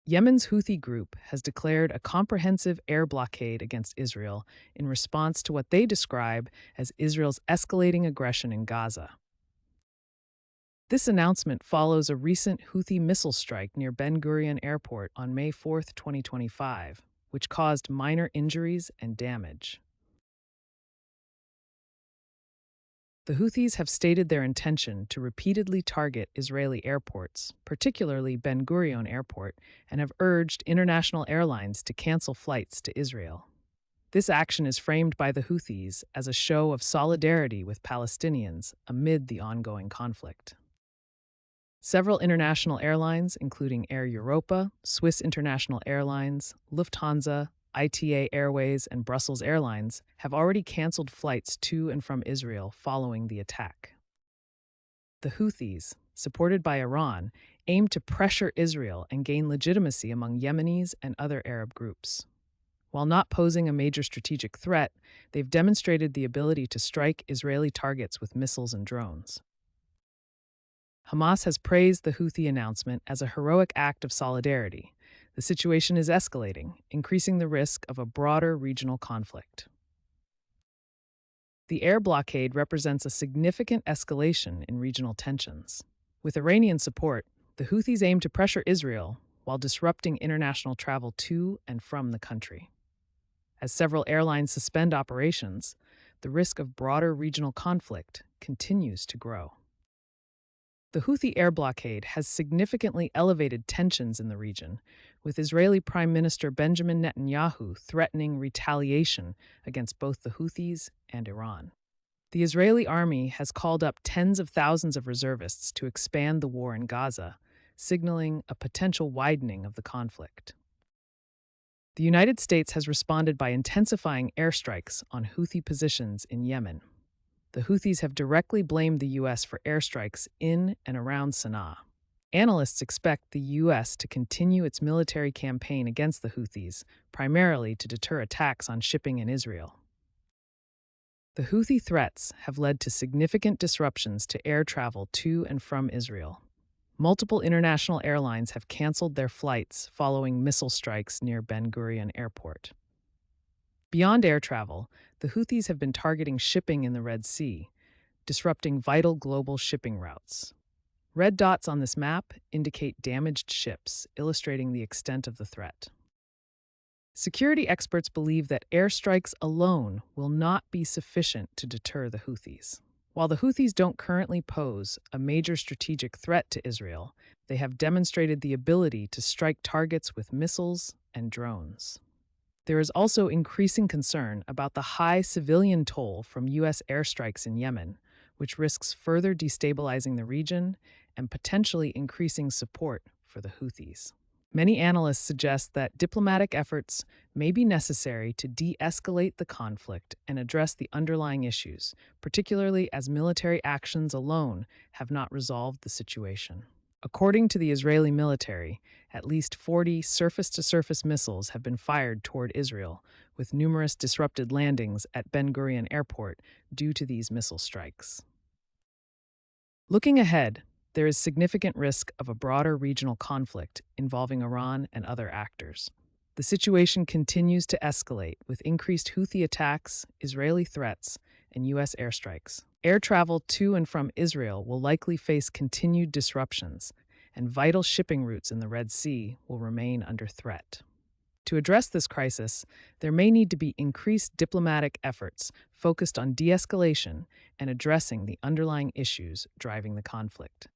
Yemen's Houthi group has declared a comprehensive air blockade against Israel in response to what they describe as Israel's escalating aggression in Gaza. This announcement follows a recent Houthi missile strike near Ben Gurion Airport on May 4, 2025, which caused minor injuries and damage. The Houthis have stated their intention to repeatedly target Israeli airports, particularly Ben Gurion Airport, and have urged international airlines to cancel flights to Israel. This action is framed by the Houthis as a show of solidarity with Palestinians amid the ongoing conflict. Several international airlines, including Air Europa, Swiss International Airlines, Lufthansa, ITA Airways, and Brussels Airlines, have already canceled flights to and from Israel following the attack. The Houthis, supported by Iran, aim to pressure Israel and gain legitimacy among Yemenis and other Arab groups. While not posing a major strategic threat, they've demonstrated the ability to strike Israeli targets with missiles and drones. Hamas has praised the Houthi announcement as a heroic act of solidarity. The situation is escalating, increasing the risk of a broader regional conflict. The air blockade represents a significant escalation in regional tensions. With Iranian support, the Houthis aim to pressure Israel while disrupting international travel to and from the country. As several airlines suspend operations, the risk of broader regional conflict continues to grow. The Houthi air blockade has significantly elevated tensions in the region, with Israeli Prime Minister Benjamin Netanyahu threatening retaliation against both the Houthis and Iran. The Israeli army has called up tens of thousands of reservists to expand the war in Gaza, signaling a potential widening of the conflict. The United States has responded by intensifying airstrikes on Houthi positions in Yemen. The Houthis have directly blamed the U.S. for airstrikes in and around Sana'a. Analysts expect the U.S. to continue its military campaign against the Houthis, primarily to deter attacks on shipping in Israel. The Houthi threats have led to significant disruptions to air travel to and from Israel. Multiple international airlines have canceled their flights following missile strikes near Ben Gurion Airport. Beyond air travel, the Houthis have been targeting shipping in the Red Sea, disrupting vital global shipping routes. Red dots on this map indicate damaged ships, illustrating the extent of the threat. Security experts believe that airstrikes alone will not be sufficient to deter the Houthis. While the Houthis don't currently pose a major strategic threat to Israel, they have demonstrated the ability to strike targets with missiles and drones. There is also increasing concern about the high civilian toll from U.S. airstrikes in Yemen, which risks further destabilizing the region and potentially increasing support for the Houthis. Many analysts suggest that diplomatic efforts may be necessary to de-escalate the conflict and address the underlying issues, particularly as military actions alone have not resolved the situation. According to the Israeli military, at least 40 surface-to-surface missiles have been fired toward Israel, with numerous disrupted landings at Ben Gurion Airport due to these missile strikes. Looking ahead, there is significant risk of a broader regional conflict involving Iran and other actors. The situation continues to escalate with increased Houthi attacks, Israeli threats, and U.S. airstrikes. Air travel to and from Israel will likely face continued disruptions, and vital shipping routes in the Red Sea will remain under threat. To address this crisis, there may need to be increased diplomatic efforts focused on de-escalation and addressing the underlying issues driving the conflict.